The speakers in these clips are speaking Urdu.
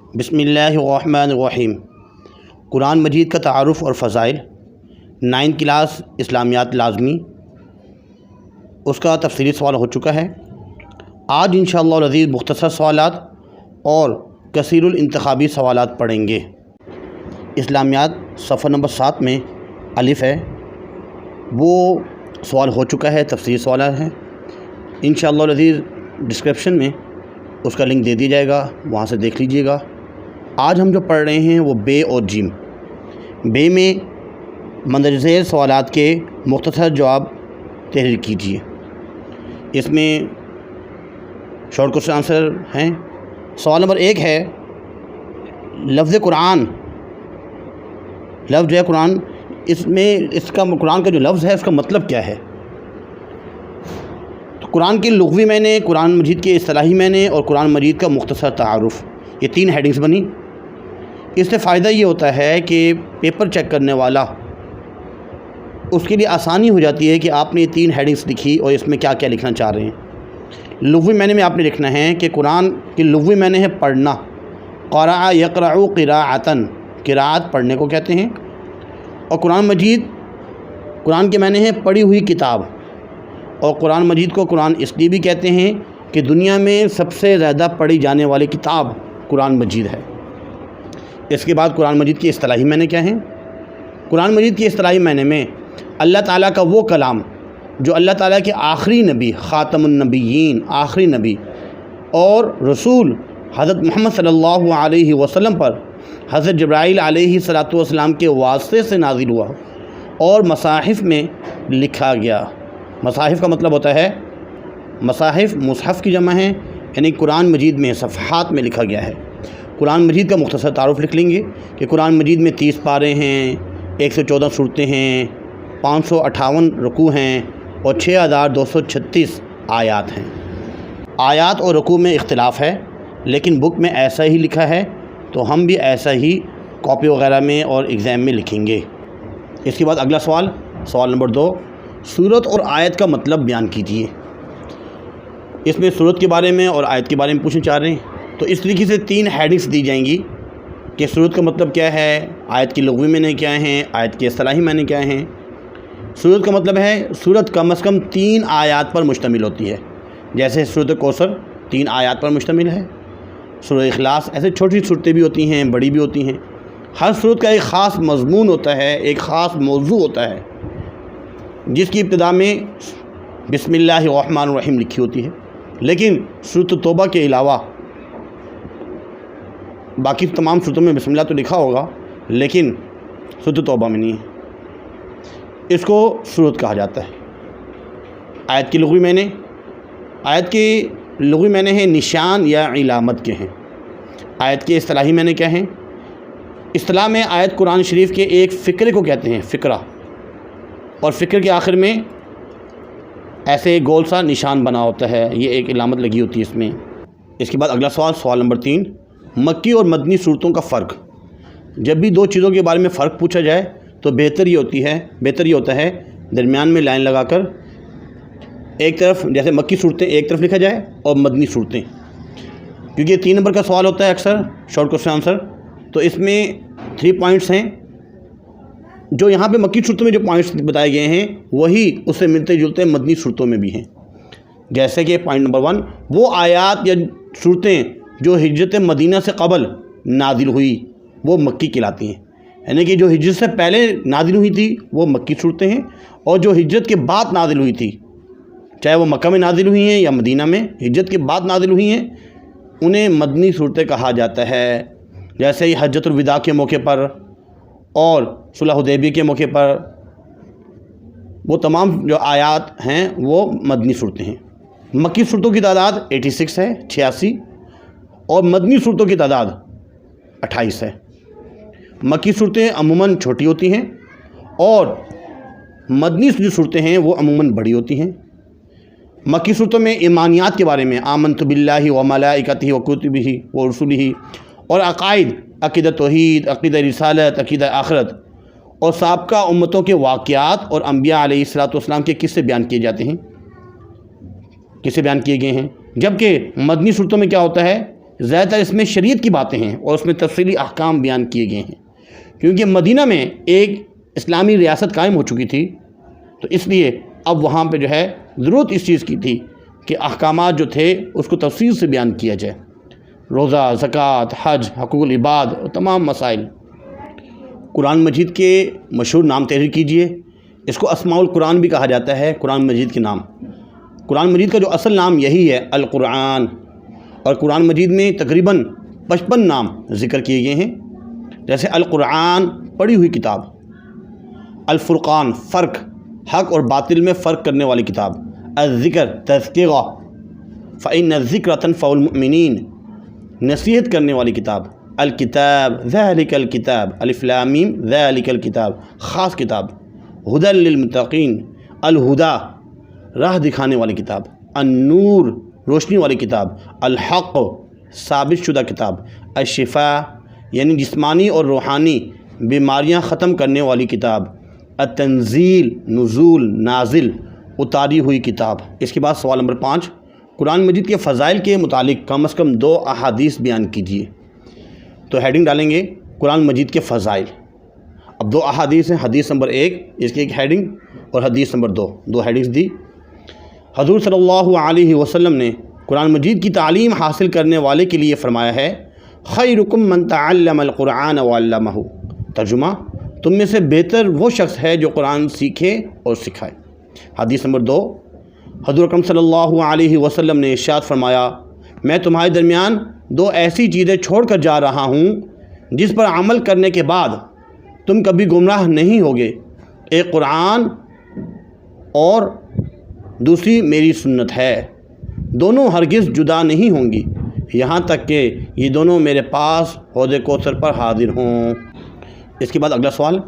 بسم اللہ الرحمن الرحیم۔ قرآن مجید کا تعارف اور فضائل، 9 کلاس اسلامیات لازمی، اس کا تفصیلی سوال ہو چکا ہے۔ آج انشاءاللہ العزیز مختصر سوالات اور کثیر الانتخابی سوالات پڑھیں گے۔ اسلامیات صفحہ نمبر 7 میں الف ہے، وہ سوال ہو چکا ہے، تفصیلی سوالات ہیں۔ انشاءاللہ العزیز ڈسکرپشن میں اس کا لنک دے دیا جائے گا، وہاں سے دیکھ لیجئے گا۔ آج ہم جو پڑھ رہے ہیں وہ بے اور جیم۔ بے میں مندرجہ ذیل سوالات کے مختصر جواب تحریر کیجیے۔ اس میں شارٹ کوشچن آنسر ہیں۔ سوال نمبر 1 ہے، لفظ قرآن، لفظ جو ہے قرآن، اس کا قرآن کا جو لفظ ہے اس کا مطلب کیا ہے؟ تو قرآن کی لغوی معنی، قرآن مجید کے اصطلاحی معنی اور قرآن مجید کا مختصر تعارف، یہ 3 ہیڈنگز بنی۔ اس سے فائدہ یہ ہوتا ہے کہ پیپر چیک کرنے والا اس کے لیے آسانی ہو جاتی ہے کہ آپ نے یہ 3 ہیڈنگز لکھی اور اس میں کیا کیا لکھنا چاہ رہے ہیں۔ لغوی معنی میں آپ نے لکھنا ہے کہ قرآن کی لغوی معنی ہے پڑھنا، قرأ یقرأ قراءۃً، قراءت پڑھنے کو کہتے ہیں۔ اور قرآن مجید، قرآن کے معنی ہے پڑھی ہوئی کتاب، اور قرآن مجید کو قرآن اس لیے بھی کہتے ہیں کہ دنیا میں سب سے زیادہ پڑھی جانے والی کتاب قرآن مجید ہے۔ اس کے بعد قرآن مجید کی اصطلاحی معنی کیا ہیں؟ قرآن مجید کی اصطلاحی معنی میں اللہ تعالیٰ کا وہ کلام جو اللہ تعالیٰ کے آخری نبی، خاتم النبیین، آخری نبی اور رسول حضرت محمد صلی اللہ علیہ وسلم پر حضرت جبرائیل علیہ السلام کے واسطے سے نازل ہوا اور مصاحف میں لکھا گیا۔ مصاحف کا مطلب ہوتا ہے، مصاحف مصحف کی جمع ہے، یعنی قرآن مجید میں صفحات میں لکھا گیا ہے۔ قرآن مجید کا مختصر تعارف لکھ لیں گے کہ قرآن مجید میں 30 پارے ہیں، 114 صورتیں ہیں، 558 رکوع ہیں اور 6236 آیات ہیں۔ آیات اور رکوع میں اختلاف ہے، لیکن بک میں ایسا ہی لکھا ہے، تو ہم بھی ایسا ہی کاپی وغیرہ میں اور ایگزام میں لکھیں گے۔ اس کے بعد اگلا سوال، سوال نمبر 2، سورت اور آیت کا مطلب بیان کیجیے۔ اس میں سورت کے بارے میں اور آیت کے بارے میں پوچھنا چاہ رہے ہیں، تو اس طریقے سے 3 ہیڈنگز دی جائیں گی کہ سورت کا مطلب کیا ہے، آیت کی لغوی معنی کیا ہیں، آیت کے اصطلاحی معنی کیا ہیں۔ سورت کا مطلب ہے سورت کم از کم 3 آیات پر مشتمل ہوتی ہے، جیسے سورت کوثر 3 آیات پر مشتمل ہے، سورہ اخلاص، ایسے چھوٹی صورتیں بھی ہوتی ہیں، بڑی بھی ہوتی ہیں۔ ہر سورت کا ایک خاص مضمون ہوتا ہے، ایک خاص موضوع ہوتا ہے، جس کی ابتدا میں بسم اللہ الرحمن الرحیم لکھی ہوتی ہے۔ لیکن سورۃ توبہ کے علاوہ باقی تمام سورتوں میں بسم اللہ تو لکھا ہوگا، لیکن سورۃ توبہ میں نہیں ہے۔ اس کو سورت کہا جاتا ہے۔ آیت کی لغوی معنی، آیت کی لغوی معنی ہے نشان یا علامت کے ہیں۔ آیت کے اصطلاحی معنی کیا ہیں؟ اصطلاح میں آیت قرآن شریف کے ایک فقرے کو کہتے ہیں، فقرہ، اور فقرے کے آخر میں ایسے گول سا نشان بنا ہوتا ہے، یہ ایک علامت لگی ہوتی ہے اس میں۔ اس کے بعد اگلا سوال، سوال نمبر 3، مکی اور مدنی صورتوں کا فرق۔ جب بھی 2 چیزوں کے بارے میں فرق پوچھا جائے تو بہتر یہ ہوتا ہے درمیان میں لائن لگا کر ایک طرف، جیسے مکی صورتیں ایک طرف لکھا جائے اور مدنی صورتیں، کیونکہ یہ 3 نمبر کا سوال ہوتا ہے اکثر شارٹ کوشچن آنسر، تو اس میں 3 پوائنٹس ہیں۔ جو یہاں پہ مکی صورتوں میں جو پوائنٹس بتائے گئے ہیں وہی اس سے ملتے جلتے مدنی صورتوں میں بھی ہیں۔ جیسے کہ پوائنٹ نمبر 1، وہ آیات یا صورتیں جو ہجرت مدینہ سے قبل نازل ہوئی وہ مکی کہلاتی ہیں، یعنی کہ جو ہجرت سے پہلے نازل ہوئی تھی وہ مکی صورتیں ہیں، اور جو ہجرت کے بعد نازل ہوئی تھی، چاہے وہ مکہ میں نازل ہوئی ہیں یا مدینہ میں، ہجرت کے بعد نازل ہوئی ہیں، انہیں مدنی صورتیں کہا جاتا ہے۔ جیسے ہی حجۃ الوداع کے موقع پر اور صلح حدیبیہ کے موقع پر، وہ تمام جو آیات ہیں وہ مدنی صورتیں ہیں۔ مکی صورتوں کی تعداد 86 ہے، 86، اور مدنی صورتوں کی تعداد 28 ہے۔ مکی صورتیں عموماً چھوٹی ہوتی ہیں اور مدنی جو صورتیں ہیں وہ عموماً بڑی ہوتی ہیں۔ مکی صورتوں میں ایمانیات کے بارے میں آمنت باللہ و ملائکتہ و کتبہ و رسلہ، اور عقائد، عقیدہ توحید، عقیدہ رسالت، عقیدہ آخرت، اور سابقہ امتوں کے واقعات اور انبیاء علیہ السلام کے قصے بیان کیے جاتے ہیں، قصے بیان کیے گئے ہیں۔ جبکہ مدنی صورتوں میں کیا ہوتا ہے زیادہ تر اس میں شریعت کی باتیں ہیں اور اس میں تفصیلی احکام بیان کیے گئے ہیں، کیونکہ مدینہ میں ایک اسلامی ریاست قائم ہو چکی تھی، تو اس لیے اب وہاں پہ جو ہے ضرورت اس چیز کی تھی کہ احکامات جو تھے اس کو تفصیل سے بیان کیا جائے، روزہ، زکوٰۃ، حج، حقوق العباد اور تمام مسائل۔ قرآن مجید کے مشہور نام تحریر کیجئے، اس کو اسماء القرآن بھی کہا جاتا ہے، قرآن مجید کے نام۔ قرآن مجید کا جو اصل نام یہی ہے القرآن، اور قرآن مجید میں تقریباً 55 نام ذکر کیے گئے ہیں، جیسے القرآن پڑھی ہوئی کتاب، الفرقان فرق، حق اور باطل میں فرق کرنے والی کتاب، الذکر تذکرہ فإن الذکر تنفع المؤمنین نصیحت کرنے والی کتاب، الکتاب ذالک الکتاب الف لام میم ذالک الکتاب خاص کتاب، ھدی للمتقین الہدا راہ دکھانے والی کتاب، النور روشنی والی کتاب، الحق ثابت شدہ کتاب، الشفاء یعنی جسمانی اور روحانی بیماریاں ختم کرنے والی کتاب، التنزیل نزول نازل اتاری ہوئی کتاب۔ اس کے بعد سوال نمبر 5، قرآن مجید کے فضائل کے متعلق کم از کم 2 احادیث بیان کیجیے۔ تو ہیڈنگ ڈالیں گے قرآن مجید کے فضائل۔ اب 2 احادیث ہیں، حدیث نمبر 1 اس کی ایک ہیڈنگ اور حدیث نمبر 2 ہیڈنگز دی۔ حضور صلی اللہ علیہ وسلم نے قرآن مجید کی تعلیم حاصل کرنے والے کے لیے فرمایا ہے، خیرکم من تعلم القرآن وعلمہ، ترجمہ، تم میں سے بہتر وہ شخص ہے جو قرآن سیکھے اور سکھائے۔ حدیث نمبر 2، حضور اکرم صلی اللہ علیہ وسلم نے ارشاد فرمایا، میں تمہارے درمیان 2 ایسی چیزیں چھوڑ کر جا رہا ہوں جس پر عمل کرنے کے بعد تم کبھی گمراہ نہیں ہوگے، ایک قرآن اور دوسری میری سنت ہے، دونوں ہرگز جدا نہیں ہوں گی یہاں تک کہ یہ دونوں میرے پاس حوض کوثر پر حاضر ہوں۔ اس کے بعد اگلا سوال،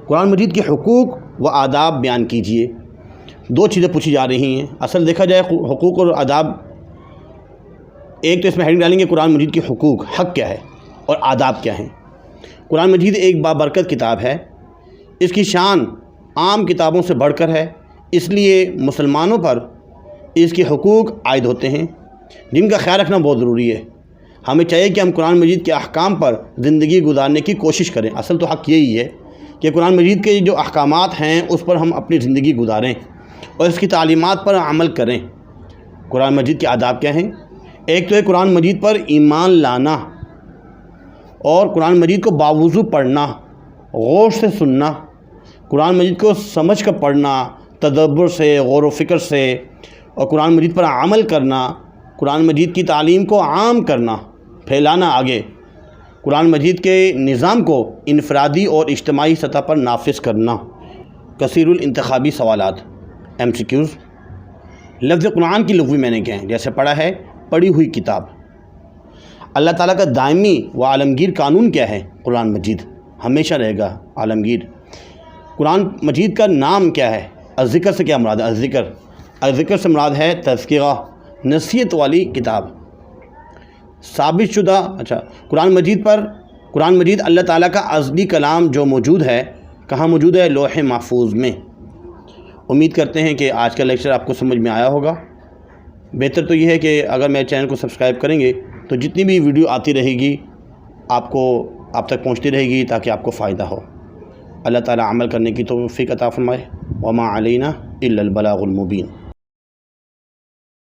قرآن مجید کے حقوق و آداب بیان کیجیے۔ 2 چیزیں پوچھی جا رہی ہیں۔ اصل دیکھا جائے حقوق اور آداب، ایک تو اس میں ہیڈنگ ڈالیں گے قرآن مجید کے حقوق، حق کیا ہے اور آداب کیا ہیں۔ قرآن مجید ایک بابرکت کتاب ہے، اس کی شان عام کتابوں سے بڑھ کر ہے، اس لیے مسلمانوں پر اس کے حقوق عائد ہوتے ہیں جن کا خیال رکھنا بہت ضروری ہے۔ ہمیں چاہیے کہ ہم قرآن مجید کے احکام پر زندگی گزارنے کی کوشش کریں۔ اصل تو حق یہی ہے کہ قرآن مجید کے جو احکامات ہیں اس پر ہم اپنی زندگی گزاریں اور اس کی تعلیمات پر عمل کریں۔ قرآن مجید کے آداب کیا ہیں؟ ایک تو ہے قرآن مجید پر ایمان لانا اور قرآن مجید کو باوضو پڑھنا، غور سے سننا، قرآن مجید کو سمجھ کر پڑھنا، تدبر سے، غور و فکر سے، اور قرآن مجید پر عمل کرنا، قرآن مجید کی تعلیم کو عام کرنا، پھیلانا آگے، قرآن مجید کے نظام کو انفرادی اور اجتماعی سطح پر نافذ کرنا۔ کثیر الانتخابی سوالات، MCQs۔ لفظ قرآن کی لغوی معنی کیا ہے؟ جیسے پڑھا ہے، پڑھی ہوئی کتاب۔ اللہ تعالیٰ کا دائمی و عالمگیر قانون کیا ہے؟ قرآن مجید ہمیشہ رہے گا عالمگیر۔ قرآن مجید کا نام کیا ہے؟ الذکر سے کیا مراد ہے؟ الذکر سے مراد ہے تذکرہ، نصیحت والی کتاب، ثابت شدہ۔ قرآن مجید اللہ تعالیٰ کا ازلی کلام جو موجود ہے، کہاں موجود ہے؟ لوح محفوظ میں۔ امید کرتے ہیں کہ آج کا لیکچر آپ کو سمجھ میں آیا ہوگا۔ بہتر تو یہ ہے کہ اگر میرے چینل کو سبسکرائب کریں گے تو جتنی بھی ویڈیو آتی رہے گی آپ تک پہنچتی رہے گی تاکہ آپ کو فائدہ ہو۔ اللہ تعالیٰ عمل کرنے کی توفیق عطا فرمائے۔ وما علینا الا البلاغ المبین۔